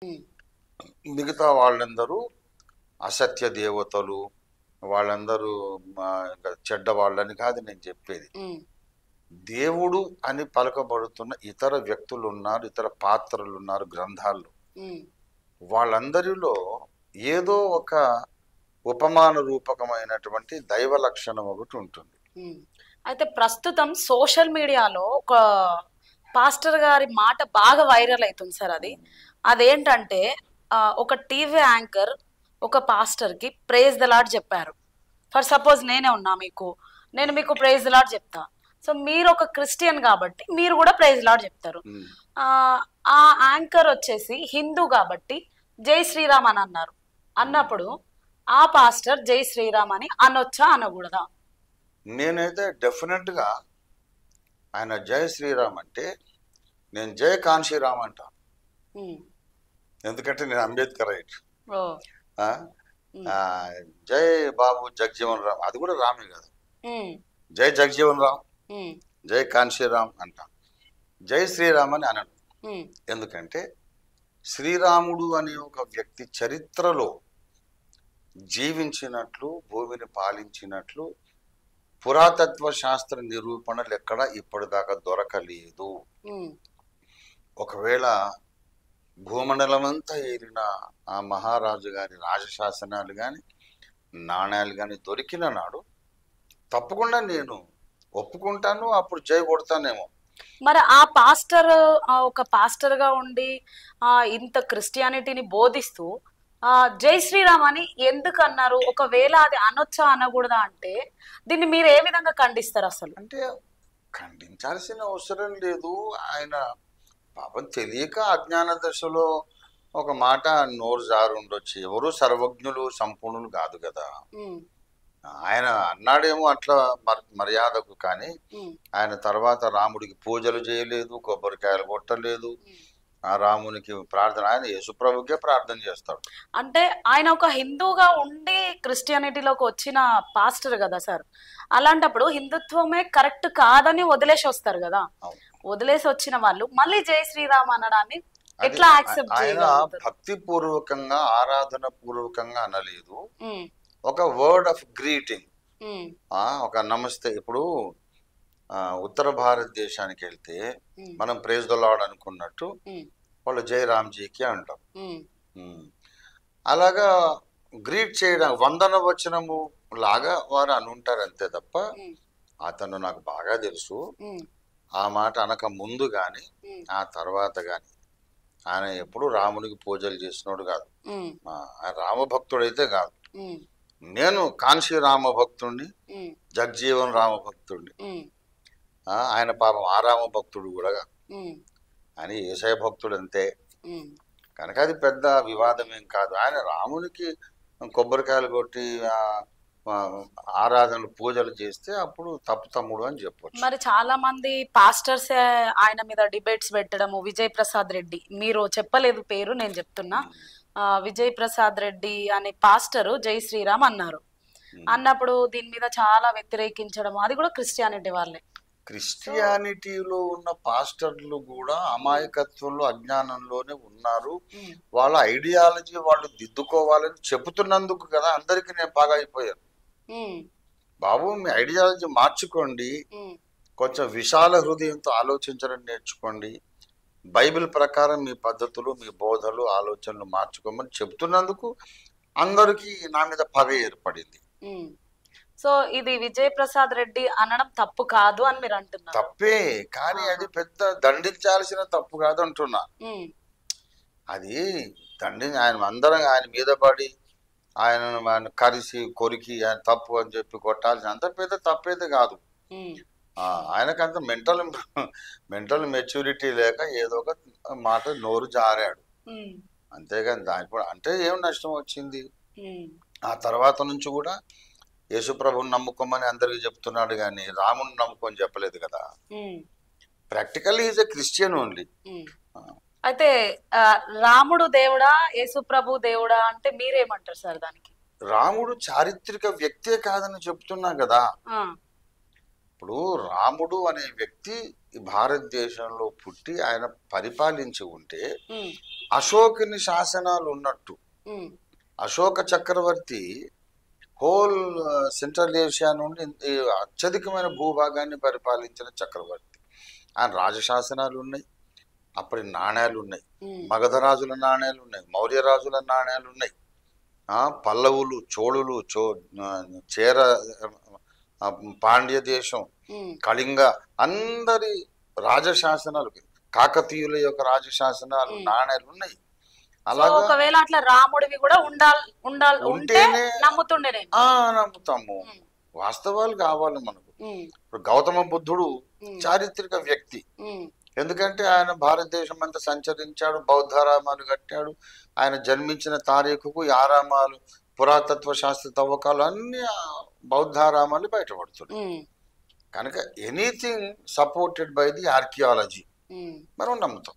హ్మ్. మిగతా వాళ్ళందరూ అసత్య దేవతలు, వాళ్ళందరూ ఇంకా చెడ్డ వాళ్ళని కాదు నేను చెప్పేది. హ్మ్. దేవుడు అని పలకబడుతున్న ఇతర వ్యక్తులు ఉన్నారు, ఇతర పాత్రలు ఉన్నారు గ్రంథాల్లో. హ్మ్. వాళ్ళందరిలో ఏదో ఒక ఉపమాన రూపకమైనటువంటి దైవ లక్షణం ఒకటి ఉంటుంది. హ్మ్. అయితే ప్రస్తుతం సోషల్ మీడియాలో ఒక పాస్టర్ గారి మాట బాగా వైరల్ అవుతుంది సార్ అది. అదేంటంటే ఒక టీవీ యాంకర్ ఒక పాస్టర్కి ప్రైజ్ ద లార్డ్ చెప్పారు. ఫర్ సపోజ్ నేనే ఉన్నా నేను మీకు ప్రైజ్ ద లార్డ్ చెప్తా. సో మీరు ఒక క్రిస్టియన్ కాబట్టి మీరు కూడా ప్రైజ్ లార్డ్ చెప్తారు. ఉమ్. ఆ ఆ యాంకర్ వచ్చేసి హిందూ కాబట్టి జై శ్రీరామ్ అని అన్నారు. అన్నప్పుడు ఆ పాస్టర్ జై శ్రీరామ్ అని అనొచ్చా అనకూడదా? నేనైతే డెఫినెట్గా ఆయన జై శ్రీరామ్ అంటే నేను జై కాన్షీరామ్ అంటాను. ఉమ్. ఎందుకంటే నేను అంబేద్కర్ రైట్. ఓ. ఆ? ఉమ్. ఆ, జై బాబు జగజీవన్ రామ్, అది కూడా రామే కదా. ఉమ్. జై జగజీవన్ రామ్, ఉమ్. జై కాన్షీరామ్ అంటాం. జై శ్రీరామ్ అని అనను. ఉమ్. ఎందుకంటే శ్రీరాముడు అనే ఒక వ్యక్తి చరిత్రలో జీవించినట్లు, భూమిని పాలించినట్లు పురాతత్వ శాస్త్ర నిరూపణలు ఎక్కడ ఇప్పటిదాకా దొరకలేదు. ఉమ్. ఒకవేళ భూమండలమంతా ఏరిన ఆ మహారాజు గారి రాజశాసనాలు కానీ నాణ్యాలు కానీ దొరికిన నాడు తప్పకుండా నేను ఒప్పుకుంటాను, అప్పుడు జై కొడతానేమో. మరి ఆ పాస్టర్ ఒక పాస్టర్ గా ఉండి ఇంత క్రిస్టియానిటీని బోధిస్తూ జై శ్రీరామ్ అని ఎందుకు అన్నారు? ఒకవేళ అది అనొచ్చా అనకూడదా అంటే దీన్ని మీరు ఏ విధంగా ఖండిస్తారు అసలు? అంటే ఖండించాల్సిన అవసరం లేదు. ఆయన పాపం తెలియక అజ్ఞాన దశలో ఒక మాట నోరు జారు ఉండొచ్చు. ఎవరు సర్వజ్ఞులు సంపూర్ణులు కాదు కదా. ఉమ్. ఆయన అన్నాడేమో అట్లా మర్యాదకు, కానీ ఉమ్. ఆయన తర్వాత రాముడికి పూజలు చేయలేదు, కొబ్బరికాయలు కొట్టలేదు. ఆ రామునికి ప్రార్థన, ఆయన యేసుప్రభుకే ప్రార్థన చేస్తాడు. అంటే ఆయన ఒక హిందూగా ఉండి క్రిస్టియానిటీలోకి వచ్చిన పాస్టర్ కదా సార్. అలాంటప్పుడు హిందుత్వమే కరెక్ట్ కాదని వదిలేసి వస్తారు కదా. అవును. వదిలేసి వచ్చిన వాళ్ళు మళ్ళీ జై శ్రీరామ్ అనడాన్ని అది ఎట్లా యాక్సెప్ట్ ఆయన చేయగలుగుతారు? భక్తి పూర్వకంగా ఆరాధన పూర్వకంగా అనలేదు. ఉమ్. ఒక వర్డ్ ఆఫ్ గ్రీటింగ్, ఉమ్. ఒక నమస్తే. ఇప్పుడు ఉత్తర భారతదేశానికి వెళ్తే ఉమ్. మనం ప్రేజ్ ద లార్డ్ అనుకున్నట్టు ఉమ్. వాళ్ళు జై రామ్జీకి అంటాం. ఉమ్. ఉమ్. అలాగా గ్రీట్ చేయడం వందన వచనము లాగా వారు అనుంటారు అంతే తప్ప, ఉమ్. అతను నాకు బాగా తెలుసు, ఉమ్. ఆ మాట అనక ముందు కానీ ఉమ్. ఆ తర్వాత కానీ ఆయన ఎప్పుడు రామునికి పూజలు చేసినోడు కాదు. ఉమ్. ఆయన రామభక్తుడైతే కాదు. ఉమ్. నేను కాన్షీ రామభక్తుడిని, ఉమ్. జగ్జీవన్ రామభక్తుడిని. ఉమ్. ఆయన పాపం ఆ రామభక్తుడు కూడా కాదు. ఉమ్. ఆయన ఏసయ భక్తుడు అంతే. ఉమ్. కనుక అది పెద్ద వివాదం ఏం కాదు. ఆయన రామునికి కొబ్బరికాయలు కొట్టి ఆరాధనలు పూజలు చేస్తే అప్పుడు తప్పు తమ్ముడు అని చెప్పొచ్చు. మరి చాలా మంది పాస్టర్స్ ఆయన మీద డిబేట్స్ పెట్టడము. విజయ్ ప్రసాద్ రెడ్డి, మీరు చెప్పలేదు పేరు, నేను చెప్తున్నా. విజయ్ ప్రసాద్ రెడ్డి అనే పాస్టరు జై శ్రీరామ్ అన్నారు. అన్నప్పుడు దీని మీద చాలా వ్యతిరేకించడం, అది కూడా క్రిస్టియానిటీ వాళ్ళే. క్రిస్టియానిటీలో ఉన్న పాస్టర్లు కూడా అమాయకత్వంలో అజ్ఞానంలోనే ఉన్నారు. ఉమ్. వాళ్ళ ఐడియాలజీ వాళ్ళు దిద్దుకోవాలని చెబుతున్నందుకు కదా అందరికీ నేను బాగా అయిపోయాను. ఉమ్. బాబు మీ ఐడియాలజీ మార్చుకోండి, ఉమ్. కొంచెం విశాల హృదయంతో ఆలోచించడం నేర్చుకోండి, బైబిల్ ప్రకారం మీ పద్ధతులు, మీ బోధలు, ఆలోచనలు మార్చుకోమని చెబుతున్నందుకు అందరికీ నా మీద పగ ఏర్పడింది. ఉమ్. సో ఇది విజయ్ ప్రసాద్ రెడ్డి అనడం తప్పు కాదు అని మీరు అంటున్నారు? తప్పే, కానీ అది పెద్ద దండించాల్సిన తప్పు కాదు అంటున్నా. ఉమ్. అది ఆయన అందరం ఆయన మీద పడి ఆయన కరిసి కొరికి ఆయన తప్పు అని చెప్పి కొట్టాల్సిన అంత పెద్ద తప్పైతే కాదు. ఉమ్. ఆయనకంత మెంటల్ మెచ్యూరిటీ లేక ఏదో ఒక మాట నోరు జారాడు, ఉమ్. అంతేగాని దాని అంటే ఏం నష్టం వచ్చింది? ఉమ్. ఆ తర్వాత నుంచి కూడా యేసుప్రభుని నమ్ముకోమని అందరికీ చెప్తున్నాడు, కానీ రాముని నమ్ముకొని చెప్పలేదు కదా. Um. Practically is a Christian only. Um. అయితే రాముడు దేవుడా, యేసు ప్రభు దేవుడా అంటే మీరేమంటారు సార్ దానికి? రాముడు చారిత్రక వ్యక్తే కాదని చెప్తున్నా కదా. ఇప్పుడు రాముడు అనే వ్యక్తి ఈ భారతదేశంలో పుట్టి ఆయన పరిపాలించి ఉంటే ఉమ్, అశోకుని శాసనాలు ఉన్నట్టు ఉమ్, అశోక చక్రవర్తి హోల్ సెంట్రల్ ఏషియా నుండి ఈ అత్యధికమైన భూభాగాన్ని పరిపాలించిన చక్రవర్తి. ఆయన రాజశాసనాలు ఉన్నాయి, అప్పటి నాణ్యాలు ఉన్నాయి, ఉమ్, మగధ రాజుల నాణ్యాలు ఉన్నాయి, మౌర్య రాజుల నాణ్యాలు ఉన్నాయి, పల్లవులు, చోళులు, చేర, ఆ, పాండ్య దేశం, ఉమ్. కళింగ, అందరి రాజశాసనాలు, కాకతీయుల యొక్క రాజశాసనాలు, నాణ్యాలు ఉన్నాయి. సో అలాగా ఒకవేళ అట్లా రాముడివి కూడా ఉంటే ఉంటేనే నమ్ముతుండేనే. నమ్ముతాము. వాస్తవాలు కావాలి మనకు. ఉమ్, ఇప్పుడు గౌతమ బుద్ధుడు ఉమ్, చారిత్రక వ్యక్తి. ఉమ్, ఎందుకంటే ఆయన భారతదేశం అంతా సంచరించాడు, బౌద్ధారామాలు కట్టాడు. ఆయన జన్మించిన తారీఖుకు ఈ ఆరామాలు, పురాతత్వ శాస్త్ర తవ్వకాలు అన్ని బౌద్ధారామాలు బయటపడుతున్నాయి. ఉమ్, కనుక anything supported by the archaeology um. మనం నమ్ముతాం.